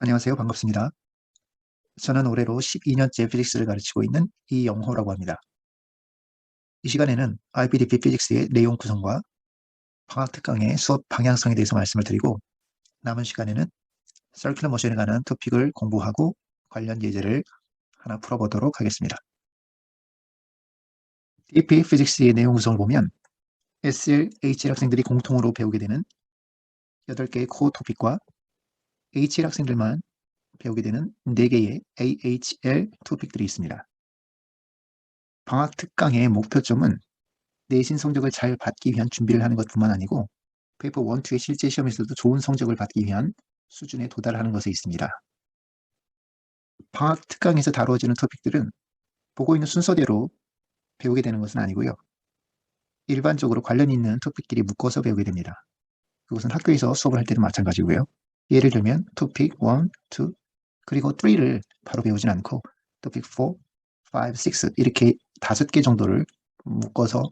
안녕하세요. 반갑습니다. 저는 올해로 12년째 피직스를 가르치고 있는 이영호라고 합니다. 이 시간에는 IPDP 피직스의 내용 구성과 방학 특강의 수업 방향성에 대해서 말씀을 드리고, 남은 시간에는 서큘러 모션에 관한 토픽을 공부하고 관련 예제를 하나 풀어보도록 하겠습니다. DP 피직스의 내용 구성을 보면 SL, HL 학생들이 공통으로 배우게 되는 8개의 코어 토픽과 HL 학생들만 배우게 되는 4개의 AHL 토픽들이 있습니다. 방학 특강의 목표점은 내신 성적을 잘 받기 위한 준비를 하는 것뿐만 아니고 페이퍼 1, 2의 실제 시험에서도 좋은 성적을 받기 위한 수준에 도달하는 것에 있습니다. 방학 특강에서 다루어지는 토픽들은 보고 있는 순서대로 배우게 되는 것은 아니고요. 일반적으로 관련 있는 토픽끼리 묶어서 배우게 됩니다. 그것은 학교에서 수업을 할 때도 마찬가지고요. 예를 들면 토픽 1, 2, 그리고 3를 바로 배우진 않고 토픽 4, 5, 6 이렇게 5개 정도를 묶어서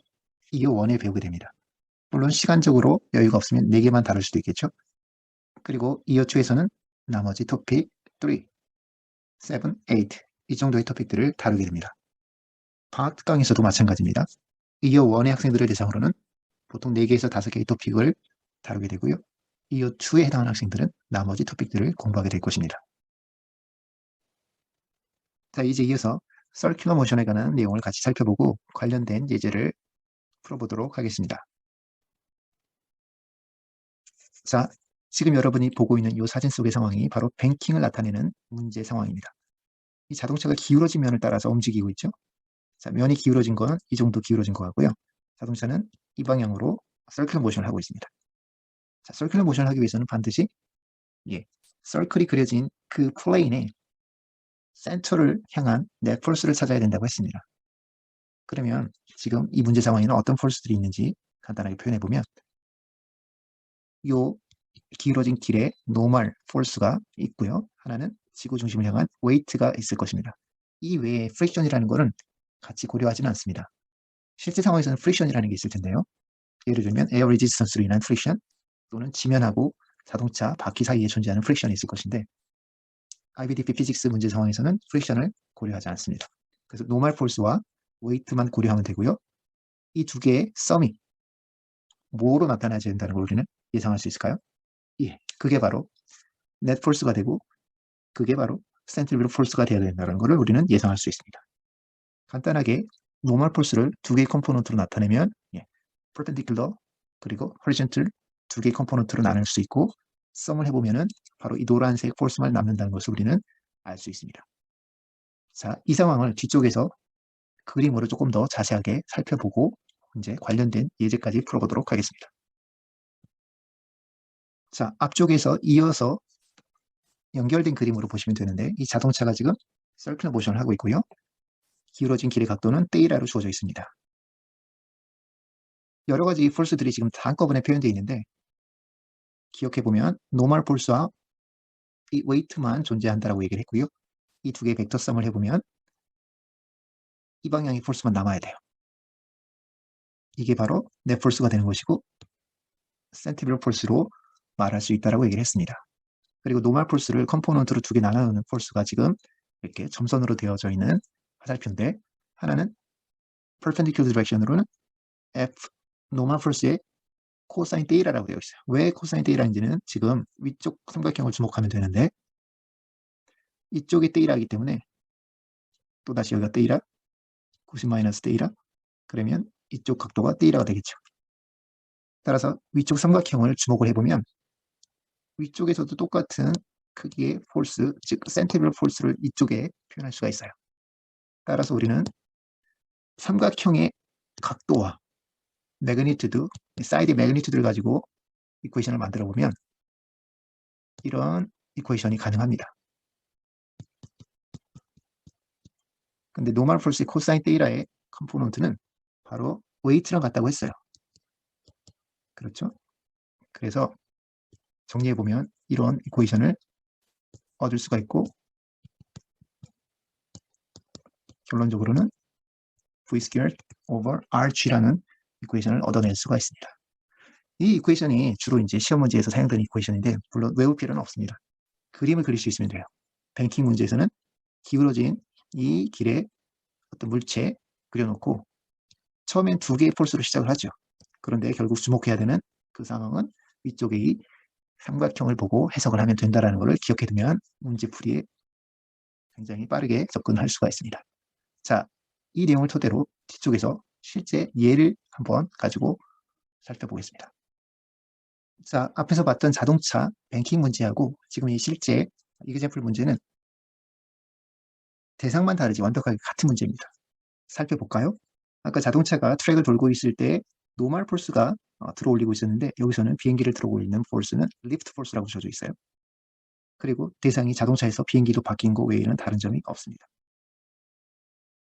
2호 1에 배우게 됩니다. 물론 시간적으로 여유가 없으면 4개만 다룰 수도 있겠죠. 그리고 이어 2에서는 나머지 토픽 3, 7, 8 이 정도의 토픽들을 다루게 됩니다. 방학 특강에서도 마찬가지입니다. 이어 1의 학생들을 대상으로는 보통 4개에서 5개의 토픽을 다루게 되고요. 이어 2에 해당하는 학생들은 나머지 토픽들을 공부하게 될 것입니다. 자, 이제 이어서 서큘러 모션에 관한 내용을 같이 살펴보고 관련된 예제를 풀어보도록 하겠습니다. 자, 지금 여러분이 보고 있는 이 사진 속의 상황이 바로 뱅킹을 나타내는 문제 상황입니다. 이 자동차가 기울어진 면을 따라서 움직이고 있죠. 자, 면이 기울어진 건 이 정도 기울어진 것 같고요. 자동차는 이 방향으로 서큘러 모션을 하고 있습니다. 자, 서큘러 모션을 하기 위해서는 반드시 서클이 그려진 그 플레인에 센터를 향한 넷 폴스를 찾아야 된다고 했습니다. 그러면 지금 이 문제 상황에는 어떤 폴스들이 있는지 간단하게 표현해 보면, 이 기울어진 길에 노멀 폴스가 있고요. 하나는 지구 중심을 향한 웨이트가 있을 것입니다. 이 외에 프릭션이라는 것은 같이 고려하지는 않습니다. 실제 상황에서는 프릭션이라는 게 있을 텐데요. 예를 들면 에어 레지스턴스로 인한 프릭션, 또는 지면하고 자동차 바퀴 사이에 존재하는 프릭션이 있을 것인데, IBDP 피직스 문제 상황에서는 프릭션을 고려하지 않습니다. 그래서 노멀 폴스와 웨이트만 고려하면 되고요. 이 두 개의 썸이 뭐로 나타나야 된다는 걸 우리는 예상할 수 있을까요? 그게 바로 넷 폴스가 되고, 그게 바로 센트리뷰 폴스가 되어야 된다는 것을 우리는 예상할 수 있습니다. 간단하게 노멀 폴스를 두 개의 컴포넌트로 나타내면 perpendicular 그리고 horizontal 두 개의 컴포넌트로 나눌 수 있고, 썸을 해보면은 바로 이 노란색 폴스만 남는다는 것을 우리는 알 수 있습니다. 자, 이 상황을 뒤쪽에서 그림으로 조금 더 자세하게 살펴보고 이제 관련된 예제까지 풀어보도록 하겠습니다. 자, 앞쪽에서 이어서 연결된 그림으로 보시면 되는데, 이 자동차가 지금 서큘러 모션을 하고 있고요. 기울어진 길의 각도는 테이라로 주어져 있습니다. 여러 가지 폴스들이 지금 다 한꺼번에 표현되어 있는데, 기억해보면 노멀 폴스와 이 웨이트만 존재한다라고 얘기를 했고요. 이 두 개의 벡터 썸을 해보면 이 방향의 폴스만 남아야 돼요. 이게 바로 넷 폴스가 되는 것이고, 센티미터 폴스로 말할 수 있다라고 얘기를 했습니다. 그리고 노멀 폴스를 컴포넌트로 두 개 나눠놓는 폴스가 지금 이렇게 점선으로 되어져 있는 화살표인데, 하나는 perpendicular direction으로는 F 노멀 폴스의 코사인 테이라라고 되어 있어요. 왜 코사인 테이라인지는 지금 위쪽 삼각형을 주목하면 되는데, 이쪽이 테이라이기 때문에 또다시 여기가 테이라, 90 마이너스 테이라, 그러면 이쪽 각도가 테이라가 되겠죠. 따라서 위쪽 삼각형을 주목을 해보면 위쪽에서도 똑같은 크기의 폴스, 즉 센티미터 폴스를 이쪽에 표현할 수가 있어요. 따라서 우리는 삼각형의 각도와 매그니튜드, 사이드 매그니튜드를 가지고 이퀘이션을 만들어 보면 이런 이퀘이션이 가능합니다. 근데 노멀 폴스의 코사인 테이라의 컴포넌트는 바로 웨이트랑 같다고 했어요. 그렇죠? 그래서 정리해 보면 이런 이퀘이션을 얻을 수가 있고, 결론적으로는 V squared over RG라는 이퀘이션을 얻어낼 수가 있습니다. 이 이퀘이션이 주로 이제 시험 문제에서 사용되는 이퀘이션인데, 물론 외울 필요는 없습니다. 그림을 그릴 수 있으면 돼요. 뱅킹 문제에서는 기울어진 이 길에 어떤 물체 그려놓고 처음엔 2개의 폴스로 시작을 하죠. 그런데 결국 주목해야 되는 그 상황은 위쪽에 이 삼각형을 보고 해석을 하면 된다는 것을 기억해두면 문제풀이에 굉장히 빠르게 접근할 수가 있습니다. 자, 이 내용을 토대로 뒤쪽에서 실제 예를 한번 가지고 살펴보겠습니다. 자, 앞에서 봤던 자동차 뱅킹 문제하고 지금 이 실제 이그젠플 문제는 대상만 다르지 완벽하게 같은 문제입니다. 살펴볼까요? 아까 자동차가 트랙을 돌고 있을 때 노멀 폴스가 들어올리고 있었는데 여기서는 비행기를 들어올리는 폴스는 리프트 폴스라고 써져 있어요. 그리고 대상이 자동차에서 비행기로 바뀐 것 외에는 다른 점이 없습니다.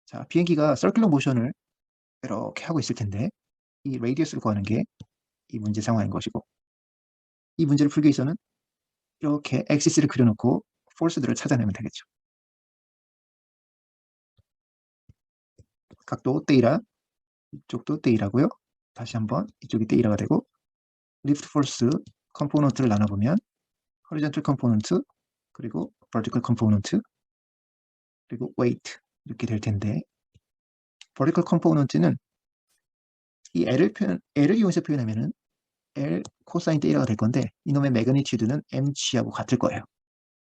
자, 비행기가 서큘러 모션을 이렇게 하고 있을 텐데 이 레디어스를 구하는 게 이 문제 상황인 것이고 이 문제를 풀기 위해서는 이렇게 엑시스를 그려놓고 폴스들을 찾아내면 되겠죠. 각도 떼이라, 이쪽도 떼이라고요. 다시 한번 이쪽이 떼이라가 되고 리프트 폴스 컴포넌트를 나눠보면 horizontal 컴포넌트 그리고 vertical 컴포넌트 그리고 weight 이렇게 될 텐데 vertical 컴포넌트는 이 L을 이용해서 표현하면은 L 코사인 떼이라가 될 건데 이놈의 매그니튜드는 mg하고 같을 거예요.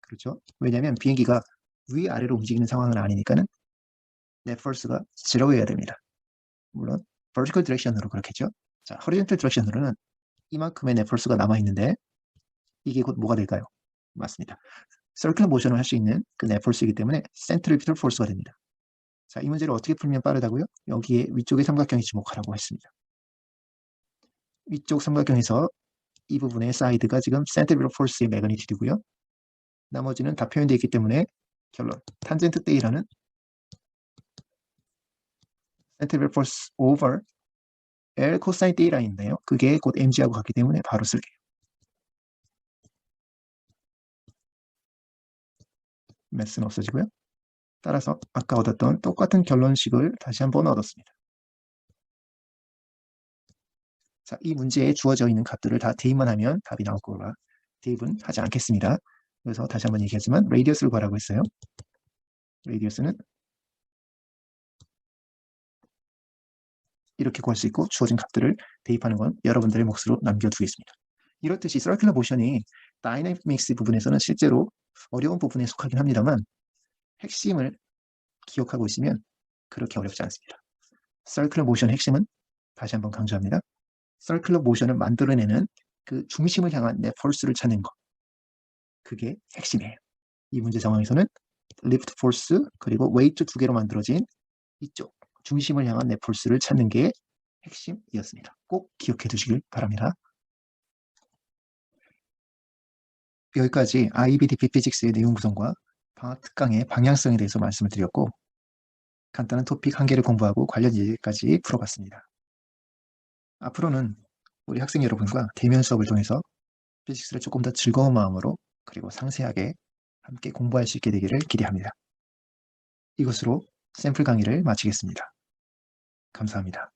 그렇죠? 왜냐하면 비행기가 위아래로 움직이는 상황은 아니니까는 net force가 0여야 됩니다. 물론 vertical direction으로 그렇겠죠. 자, horizontal direction으로는 이만큼의 net force가 남아있는데 이게 곧 뭐가 될까요? 맞습니다. circular motion을 할 수 있는 그 net force이기 때문에 centripetal force가 됩니다. 자, 이 문제를 어떻게 풀면 빠르다고요? 여기에 위쪽의 삼각형에 주목하라고 했습니다. 위쪽 삼각형에서 이 부분의 사이드가 지금 centripetal force의 매그니튜드고요. 나머지는 다 표현되어 있기 때문에 결론 탄젠트 떼이라는 centripetal force over L 코사인 떼이라인데요. 그게 곧 mg하고 같기 때문에 바로 쓸게요. 매스는 없어지고요. 따라서 아까 얻었던 똑같은 결론식을 다시 한번 얻었습니다. 자, 이 문제에 주어져 있는 값들을 다 대입만 하면 답이 나올 거라 대입은 하지 않겠습니다. 그래서 다시 한번 얘기하지만 레디어스를 구하라고 했어요. 레디어스는 이렇게 구할 수 있고 주어진 값들을 대입하는 건 여러분들의 몫으로 남겨두겠습니다. 이렇듯이 서큘러 모션이 다이내믹스 부분에서는 실제로 어려운 부분에 속하긴 합니다만 핵심을 기억하고 있으면 그렇게 어렵지 않습니다. 서큘러 모션의 핵심은 다시 한번 강조합니다. 서큘러 모션을 만들어내는 그 중심을 향한 내 폴스를 찾는 것. 그게 핵심이에요. 이 문제 상황에서는 리프트 폴스 그리고 웨이트 2개로 만들어진 이쪽 중심을 향한 내 폴스를 찾는 게 핵심이었습니다. 꼭 기억해 두시길 바랍니다. 여기까지 IBDP 피직스의 내용 구성과 방학 특강의 방향성에 대해서 말씀을 드렸고 간단한 토픽 한 개를 공부하고 관련 예제까지 풀어봤습니다. 앞으로는 우리 학생 여러분과 대면 수업을 통해서 피직스를 조금 더 즐거운 마음으로 그리고 상세하게 함께 공부할 수 있게 되기를 기대합니다. 이것으로 샘플 강의를 마치겠습니다. 감사합니다.